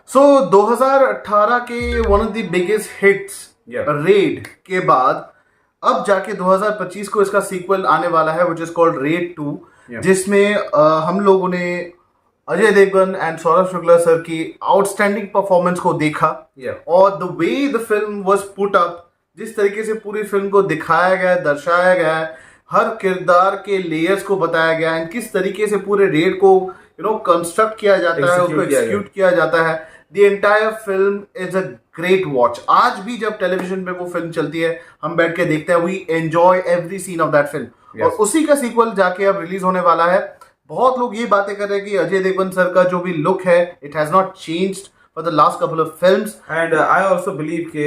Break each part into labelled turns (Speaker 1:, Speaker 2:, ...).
Speaker 1: सो 2018 के one of the biggest hits red के बाद अब जाके 2025 को इसका सीक्वल आने वाला है विच इज कॉल्ड रेड 2 जिसमें हम लोगों ने अजय देवगन एंड सौरभ शुक्ला सर की आउटस्टैंडिंग परफॉर्मेंस को देखा और the way the film was put up, जिस तरीके से पूरी फिल्म को दिखाया गया, दर्शाया गया, हर किरदार के लेयर्स को बताया गया एंड किस तरीके से पूरे रेड को कंस्ट्रक्ट किया जाता है, उसको एक्सिक्यूट किया जाता है। The entire film is a great watch. आज भी जब टेलीविजन पे वो फिल्म चलती है हम बैठ के देखते हैं, we enjoy every scene of that film. और उसी का सीक्वल जाके अब रिलीज होने वाला है। बहुत लोग ये बातें कर रहे हैं कि अजय देवगन सर का जो भी लुक है it has not changed for the last couple of films
Speaker 2: and I also believe कि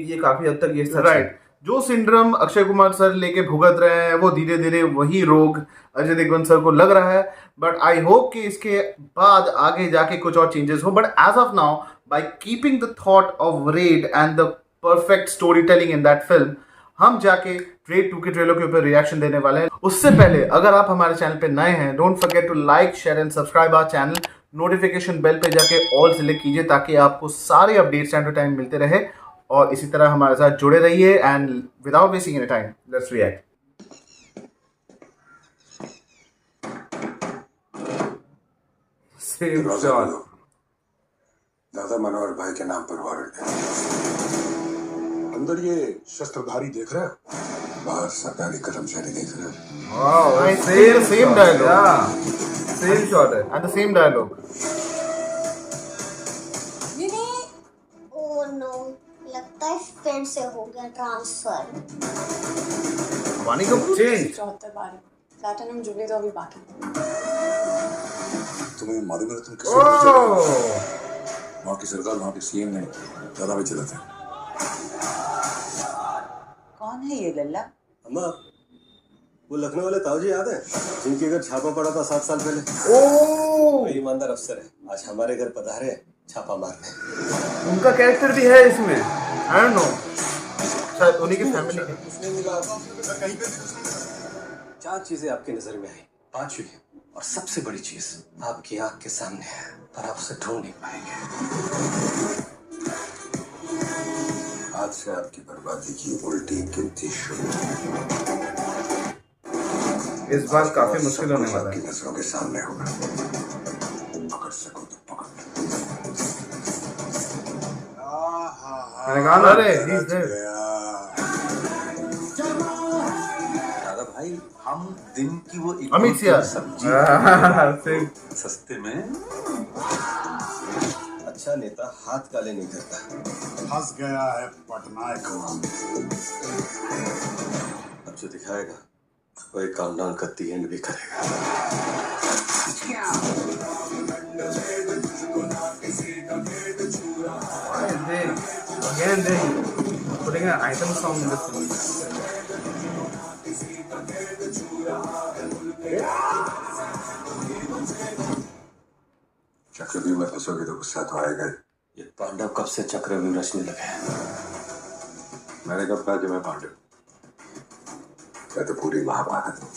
Speaker 2: ये काफी हद तक ये सच है।
Speaker 1: जो सिंड्रोम अक्षय कुमार सर लेके भुगत रहे हैं वो धीरे धीरे वही रोग अजय देवगन सर को लग रहा है। बट आई होप कि इसके बाद आगे जाके कुछ और चेंजेस हो। But as of now by keeping the thought of Raid and the perfect story telling in that film, हम जाके रेड 2 के ट्रेलर के ऊपर रिएक्शन देने वाले हैं। उससे पहले अगर आप हमारे चैनल पे नए हैं, don't forget to like, share and subscribe our channel. Notification bell पे जाके ऑल सिलेक्ट कीजिए ताकि आपको सारे अपडेट्स टाइम टू टाइम मिलते रहे और इसी तरह हमारे साथ जुड़े रहिए। And without wasting any time let's react.
Speaker 3: दादा मनोहर भाई के नाम पर वारंट है। अंदर ये शस्त्रधारी देख रहे हैं, बाहर सरकारी कर्मचारी देख रहे हैं।
Speaker 1: सेम डायलॉग,
Speaker 2: सेम शॉट है
Speaker 1: and the same dialogue.
Speaker 4: Oh no, लगता है फ्रेंड से हो गया ट्रांसफर।
Speaker 1: वानी कपूर चेंज
Speaker 5: 74 बार प्लैटिनम जुबली तो अभी बाकी।
Speaker 3: तुम्हें मालूम है तुम किससे वहाँ की सरकार, वहाँ के सीएम ने दादा भी चलाते हैं।
Speaker 5: कौन है ये लल्ला?
Speaker 6: अम्मा, वो लखनऊ वाले ताऊजी याद है जिनके घर छापा पड़ा था 7 साल पहले?
Speaker 1: ओह,
Speaker 6: ईमानदार अफसर है, आज हमारे घर पधारे हैं छापा मारने।
Speaker 1: उनका कैरेक्टर भी है इसमें। आई डोंट नो, शायद उन्हीं की फैमिली है।
Speaker 6: उसने मिला कहीं पे। 4 चीजें आपकी नजर में आई, 5वीं और सबसे बड़ी चीज आपकी आंख के सामने है पर आप उसे ढूंढ नहीं पाएंगे। आज से आपकी बर्बादी की उल्टी गिनती शुरू।
Speaker 2: इस बार काफी मुश्किल होने वाला है।
Speaker 6: आपकी नजरों के सामने होगा, पकड़ सको तो पकड़।
Speaker 2: मैंने कहा ना,
Speaker 1: अरे he's there।
Speaker 7: दादा भाई, हम दिन की वो
Speaker 1: अमित सियार।
Speaker 2: सेम
Speaker 7: सस्ते में
Speaker 6: अच्छा नेता हाथ काले नहीं करता।
Speaker 3: फंस गया है पटनायक को।
Speaker 6: अब जो दिखाएगा वो एक काउंटडाउन का दी एंड भी करेगा।
Speaker 2: again they putting an item song in this film.
Speaker 6: चक्रव्यूह में फंसोगे तो गुस्सा तो आएगा। ये पांडव कब से चक्रव्यूह रचने लगे? मैंने कब कहा कि मैं पांडव? मैं तो पूरी महाभारत हूँ।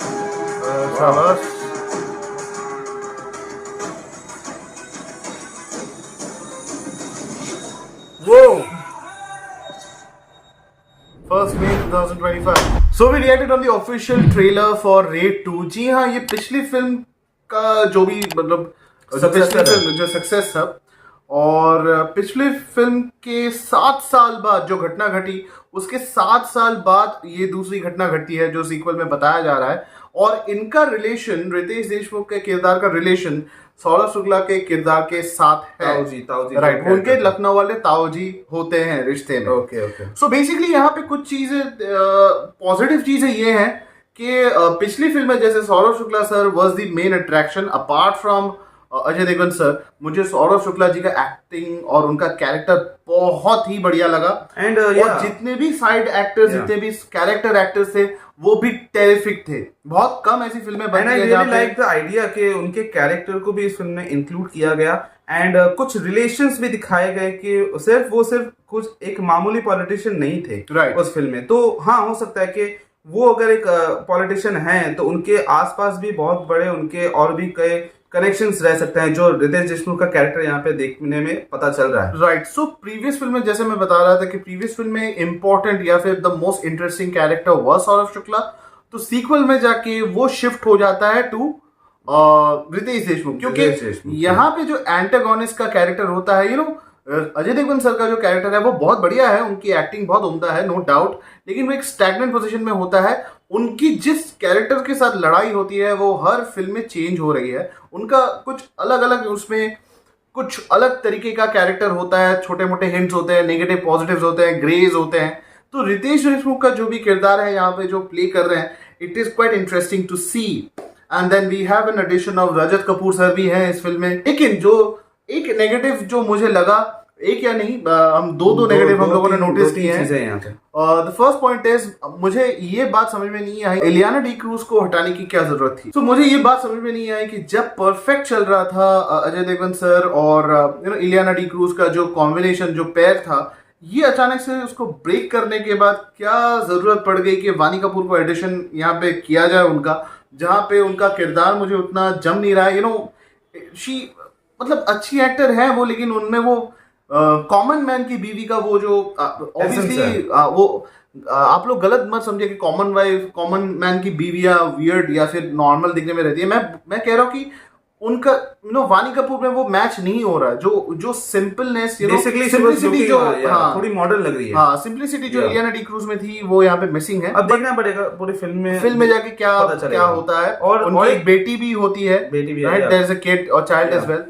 Speaker 1: Whoa! 1st May 2025. So we reacted on the official trailer for Raid 2. जी हाँ, ये पिछली फिल्म का जो भी मतलब जो सक्सेस था और पिछली फिल्म के 7 साल बाद जो घटना घटी उसके 7 साल बाद ये दूसरी घटना घटी है जो सीक्वल में बताया जा रहा है। और इनका रिलेशन, रितेश देशमुख के किरदार का रिलेशन सौरभ शुक्ला के किरदार के साथ है।
Speaker 2: ताऊजी
Speaker 1: राइट, उनके लखनऊ वाले ताऊजी होते हैं रिश्ते में।
Speaker 2: ओके
Speaker 1: सो बेसिकली यहाँ पे कुछ चीजें पॉजिटिव चीजें ये हैं कि पिछली फिल्म में जैसे Saurabh Shukla sir was the main attraction apart from Ajay Devgn sir, मुझे सौरभ शुक्ला जी का एक्टिंग और उनका कैरेक्टर बहुत ही बढ़िया लगा।
Speaker 2: एंड
Speaker 1: और जितने भी साइड एक्टर्स, जितने भी कैरेक्टर एक्टर्स थे वो भी टेरिफिक थे। बहुत कम ऐसी फिल्में बनी है जहाँ पे
Speaker 2: लाइक द आइडिया कि उनके कैरेक्टर को भी इस फिल्म में इंक्लूड किया गया एंड कुछ रिलेशंस भी दिखाए गए कि सिर्फ कुछ एक मामूली पॉलिटिशियन नहीं थे उस फिल्म में। तो हाँ, हो सकता है कि वो अगर एक पॉलिटिशियन हैं तो उनके आसपास भी बहुत बड़े उनके और भी कई कनेक्शंस रह सकते हैं जो रितेश देशमुख का कैरेक्टर यहाँ पे देखने में पता चल रहा है।
Speaker 1: राइट, सो प्रीवियस फिल्म में जैसे मैं बता रहा था कि प्रीवियस फिल्म में इंपॉर्टेंट या फिर द मोस्ट इंटरेस्टिंग कैरेक्टर हुआ सौरभ शुक्ला, तो सीक्वल में जाके वो शिफ्ट हो जाता है टू रितेश देशमुख, क्योंकि यहाँ पे जो एंटागोनिस्ट का कैरेक्टर होता है, अजय देवगन सर का जो कैरेक्टर है वो बहुत बढ़िया है, उनकी एक्टिंग बहुत उम्दा है, नो डाउट, लेकिन वो एक स्टैग्नेंट पोजीशन में होता है। उनकी जिस कैरेक्टर के साथ लड़ाई होती है वो हर फिल्म में चेंज हो रही है, उनका कुछ अलग अलग, उसमें कुछ अलग तरीके का कैरेक्टर होता है, छोटे मोटे हिंट्स होते हैं, नेगेटिव पॉजिटिव्स होते हैं, ग्रेज होते हैं। तो रितेश देशमुख का जो भी किरदार है यहाँ पे जो प्ले कर रहे हैं, it is quite interesting to see. And then we have an addition of Rajat Kapoor sir भी हैं इस फिल्म में। लेकिन जो एक नेगेटिव जो मुझे लगा, एक या नहीं, हम दो नेगेटिव हम लोगों ने नोटिस किए हैं। द फर्स्ट पॉइंट इज, मुझे ये बात समझ में नहीं आई इलियाना डी क्रूज को हटाने की क्या जरूरत थी। तो मुझे ये बात समझ में नहीं आई कि जब परफेक्ट चल रहा था अजय देवगन सर और इलियाना डी क्रूज का जो कॉम्बिनेशन, जो पेयर था, ये अचानक से उसको ब्रेक करने के बाद क्या जरूरत पड़ गई कि वानी कपूर को एडिशन यहाँ पे किया जाए उनका, जहाँ पे उनका किरदार मुझे उतना जम नहीं रहा है। शी मतलब अच्छी एक्टर है वो, लेकिन उनमें वो कॉमन मैन की बीवी का वो जो ऑब्वियसली वो आप लोग गलत मत समझिए कि कॉमन मैन की बीवी या वियर्ड या फिर नॉर्मल दिखने में रहती है। मैं कह रहा हूँ कि उनका वानी कपूर में वो मैच नहीं हो रहा है। जो सिंपलनेस, सिंपलिसिटी जो
Speaker 2: थोड़ी मॉडर्न लग रही है,
Speaker 1: हाँ, सिंपलिसिटी जो इलियाना डी क्रूज में थी वो यहाँ पे मिसिंग है।
Speaker 2: अब देखना पड़ेगा पूरी फिल्म में जाके
Speaker 1: क्या होता है। और उनकी एक बेटी भी होती है, right, there is a kid और चाइल्ड एज वेल।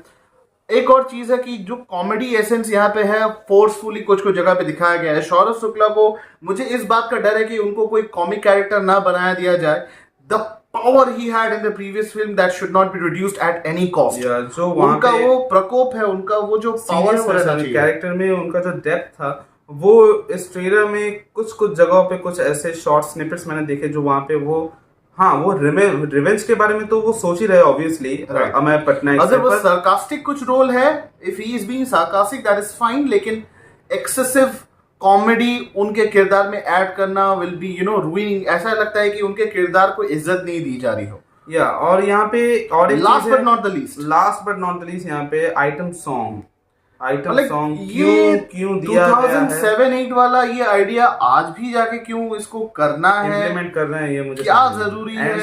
Speaker 1: एक और चीज है कि जो कॉमेडी एसेंस यहाँ पे है फोर्सफुली कुछ जगह पे दिखाया गया है। सौरभ शुक्ला को मुझे इस बात का डर है कि उनको कोई कॉमिक कैरेक्टर ना बनाया दिया जाए। The power he had in the previous film that should not be reduced at any cost.
Speaker 2: जो
Speaker 1: उनका वो प्रकोप है, उनका वो जो पावर
Speaker 2: कैरेक्टर में उनका जो डेप्थ था, वो इस ट्रेलर में कुछ जगहों पे कुछ ऐसे शॉर्ट स्निपेट्स मैंने देखे जो वहां पे वो, हाँ, वो रिवेंज के बारे में तो वो सोच ही रहे ऑब्वियसली, अमय पटनायक।
Speaker 1: अगर वो सार्कास्टिक कुछ रोल है, if he is being sarcastic that is fine, लेकिन एक्सेसिव कॉमेडी उनके किरदार में ऐड करना विल बी रूइनिंग। ऐसा लगता है कि उनके किरदार को इज्जत नहीं दी जा रही हो।
Speaker 2: और यहाँ पे और
Speaker 1: last but not the least
Speaker 2: यहाँ पे आइटम सॉन्ग
Speaker 1: ये
Speaker 2: क्यों दिया
Speaker 1: 2007-8 वाला ये आइडिया आज भी जाके क्यों इसको करना है,
Speaker 2: इम्प्लीमेंट कर रहे हैं, ये मुझे
Speaker 1: क्या जरूरी है।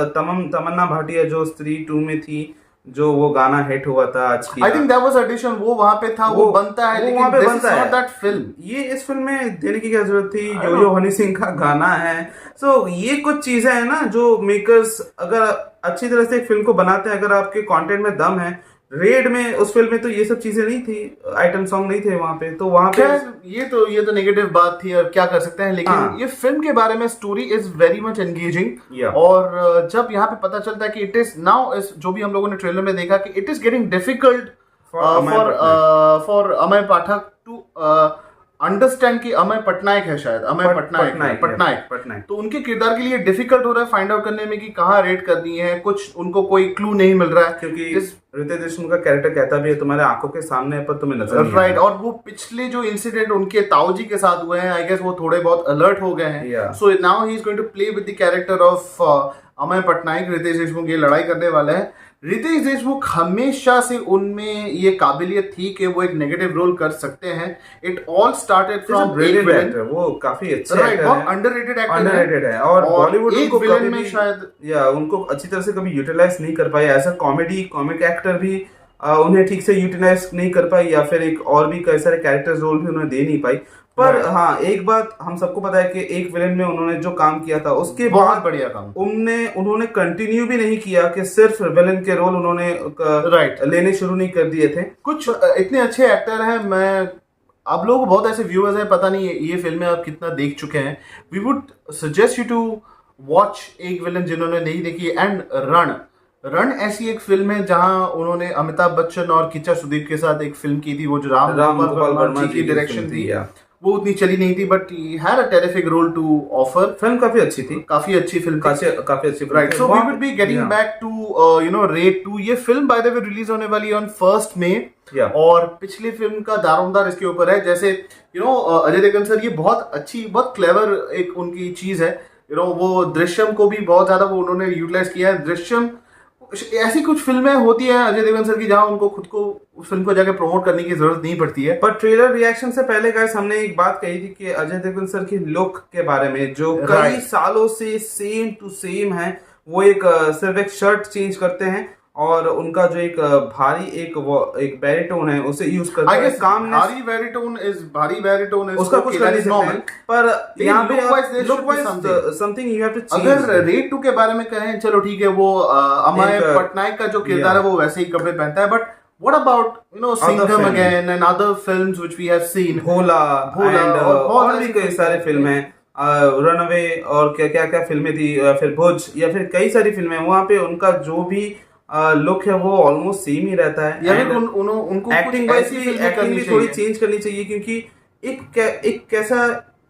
Speaker 2: तमन्ना भाटिया जो स्त्री 2 में थी, जो वो गाना हिट हुआ था आज की,
Speaker 1: I think that was addition, वो वहां पे था, वो बनता है, लेकिन वहां पे बनता है दैट फिल्म।
Speaker 2: ये इस फिल्म में देने की क्या जरूरत थी? यो हनी सिंह का गाना है। सो ये कुछ चीजें हैं ना जो मेकर्स अगर अच्छी तरह से एक फिल्म को बनाते हैं, अगर आपके कंटेंट में दम है। रेड में, उस फिल्म में तो ये सब चीजें नहीं थी, आइटम सॉन्ग नहीं थे वहां पे, तो वहां पे
Speaker 1: ये तो नेगेटिव बात थी और क्या कर सकते हैं। लेकिन ये फिल्म के बारे में story is very much engaging. और जब यहाँ पे पता चलता है कि इट इज नाउ, जो भी हम लोगों ने ट्रेलर में देखा कि it is getting difficult for Amay Pathak to understand कि अमय पटनायक है, शायद अमय पटनायक, तो उनके किरदार के लिए डिफिकल्ट हो रहा है फाइंड आउट करने में कि कहाँ रेट करनी है, कुछ उनको कोई क्लू नहीं मिल रहा है,
Speaker 2: क्योंकि रितेश देशमुख का कैरेक्टर कहता भी है तुम्हारे आंखों के सामने है पर तुम्हें नजर नहीं,
Speaker 1: राइट। और वो पिछले जो इंसिडेंट उनके ताऊजी के साथ हुए हैं, आई गेस वो थोड़े बहुत अलर्ट हो गए हैं। So now he is going to play with the character of Amay Patnaik. Riteish Deshmukh ये लड़ाई करने वाला है। रितेश देशमुख हमेशा से उनमें ये काबिलियत थी कि वो एक नेगेटिव रोल कर सकते हैं। इट ऑल स्टार्टेड फ्रॉम
Speaker 2: वो काफी अच्छे
Speaker 1: एक्टर हैं, अंडररेटेड एक्टर है
Speaker 2: और बॉलीवुड
Speaker 1: उनको कभी में शायद
Speaker 2: उनको अच्छी तरह से कभी यूटिलाइज नहीं कर पाए। एज अ कॉमिक एक्टर भी उन्हें ठीक से यूटिलाइज नहीं कर पाई, या फिर एक और भी कई सारे कैरेक्टर रोल भी उन्हें दे नहीं पाई। पर हाँ, एक बात हम सबको पता है कि एक विलेन में उन्होंने जो काम किया था उसके
Speaker 1: बहुत बढ़िया काम
Speaker 2: उन्होंने कंटिन्यू भी नहीं किया कि सिर्फ विलेन के रोल उन्होंने लेने शुरू नहीं कर दिए थे।
Speaker 1: कुछ इतने अच्छे एक्टर हैं, मैं आप लोगों को बहुत ऐसे व्यूअर्स हैं, पता नहीं ये फिल्में आप कितना देख चुके हैं। We would suggest you to watch Ek Villain जिन्होंने नहीं देखी, एंड रण ऐसी एक फिल्म है जहां उन्होंने अमिताभ बच्चन और किच्चा सुदीप के साथ एक फिल्म की थी, वो जो राम गोपाल वर्मा जी की डायरेक्शन थी। वो उतनी चली नहीं थी, but he had a terrific role to offer.
Speaker 2: Film काफी अच्छी थी,
Speaker 1: काफी अच्छी फिल्म,
Speaker 2: काफी अच्छी।
Speaker 1: Right, so we would be getting back to Raid 2। ये film by the way release होने वाली ऑन 1 मई और पिछली फिल्म का दारोमदार इसके ऊपर है। जैसे अजय देवगन सर, ये बहुत अच्छी, बहुत क्लेवर एक उनकी चीज है। वो दृश्यम को भी बहुत ज्यादा वो उन्होंने यूटिलाइज किया है। दृश्यम ऐसी कुछ फिल्में होती हैं अजय देवगन सर की जहां उनको खुद को उस फिल्म को जाके प्रमोट करने की जरूरत नहीं पड़ती है।
Speaker 2: पर ट्रेलर रिएक्शन से पहले गाइस हमने एक बात कही थी कि अजय देवगन सर की लुक के बारे में जो कई सालों से सेम टू सेम है, वो एक सिर्फ एक शर्ट चेंज करते हैं और उनका जो एक भारी एक बैरिटोन है उसे यूज करते हैं।
Speaker 1: भारी बैरिटोन इज
Speaker 2: उसका कुछ कर नहीं सकते, पर यहाँ पे look wise something you have to change.
Speaker 1: अगर रेड 2 के बारे में कहें चलो ठीक है, वो अमय पटनायक का जो किरदार है वो वैसे ही कपड़े पहनता है, but what about Singham again and other films which we have seen,
Speaker 2: भोला और भी कई सारे फिल्म हैं, रनअवे और क्या फिल्में थी, फिर भुज या फिर कई सारी फिल्में, वहाँ पे उनका जो भी लुक है वो ऑलमोस्ट सेम ही रहता है।
Speaker 1: या फिर उनको
Speaker 2: एक्टिंग भी थोड़ी चेंज करनी चाहिए, क्योंकि एक कैसा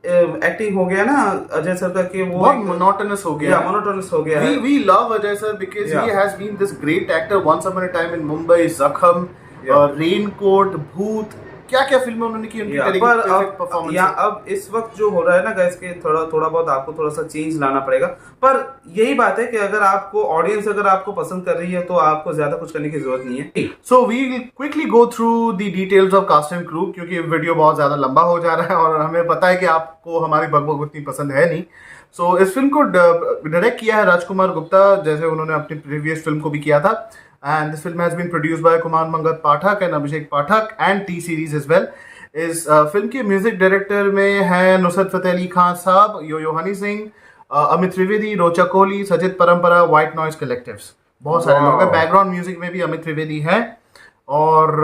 Speaker 2: एक्टिंग हो गया ना अजय सर का कि वो
Speaker 1: बहुत मोनोटोनस हो गया
Speaker 2: है।
Speaker 1: We love Ajay sir because he has been this great actor once upon a time in Mumbai, Zakham, Raincoat, भूत, क्या फिल्में उन्होंने की, उनकी परफॉर्मेंस।
Speaker 2: अब इस वक्त जो हो रहा है ना गाइस के थोड़ा बहुत आपको थोड़ा सा चेंज लाना पड़ेगा, पर यही बात है कि अगर आपको ऑडियंस अगर आपको पसंद कर रही है तो आपको ज्यादा कुछ करने की जरूरत नहीं है।
Speaker 1: So we will quickly go through the details of cast and crew, क्योंकि वीडियो बहुत ज्यादा लंबा हो जा रहा है और हमें पता है कि आपको हमारी बकबक उतनी पसंद है नहीं। सो इस फिल्म को डायरेक्ट किया है राजकुमार गुप्ता, जैसे उन्होंने अपनी प्रीवियस फिल्म को भी किया था। And this film has been produced by Kumar Mangat Pathak and Abhishek Pathak and T-Series as well. इस फिल्म के म्यूजिक डायरेक्टर में है नुसरत फतेह अली खान साहब, यो हनी सिंह, अमित त्रिवेदी, रोचा कोहली, सजित परंपरा, व्हाइट नॉइज कलेक्टिव्स, बहुत सारे लोग हैं। बैकग्राउंड म्यूजिक में भी अमित त्रिवेदी है और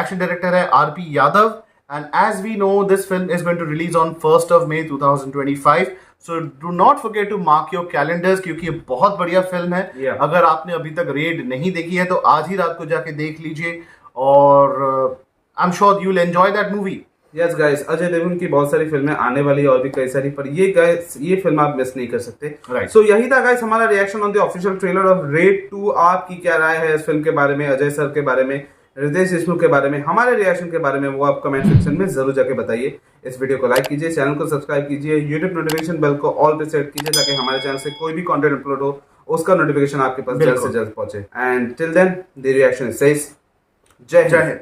Speaker 1: एक्शन डायरेक्टर है RP Yadav. And as we know, this film is going to release on 1st of May 2025. So do not forget to mark your calendars, क्योंकि ये बहुत बढ़िया फिल्म है। अगर आपने अभी तक रेड नहीं देखी है तो आज ही रात को जाके देख लीजिए और I'm sure you'll enjoy that movie.
Speaker 2: Yes guys, Ajay Devgan की बहुत सारी फिल्में आने वाली और भी कई सारी, पर ये फिल्म आप मिस नहीं कर सकते। So यही था गाइस हमारा reaction on the official trailer of red 2। आपकी क्या राय है इस फिल्म के बारे में, अजय सर के बारे में, रितेश देशमुख के बारे में, हमारे रिएक्शन के बारे में, वो आप कमेंट सेक्शन में जरूर जाके बताइए। इस वीडियो को लाइक कीजिए, चैनल को सब्सक्राइब कीजिए, यूट्यूब नोटिफिकेशन बेल को ऑल पे सेट कीजिए ताकि हमारे चैनल से कोई भी कंटेंट अपलोड हो उसका नोटिफिकेशन आपके पास जल्द से जल्द पहुंचे। And till then the reaction says Jai Hind.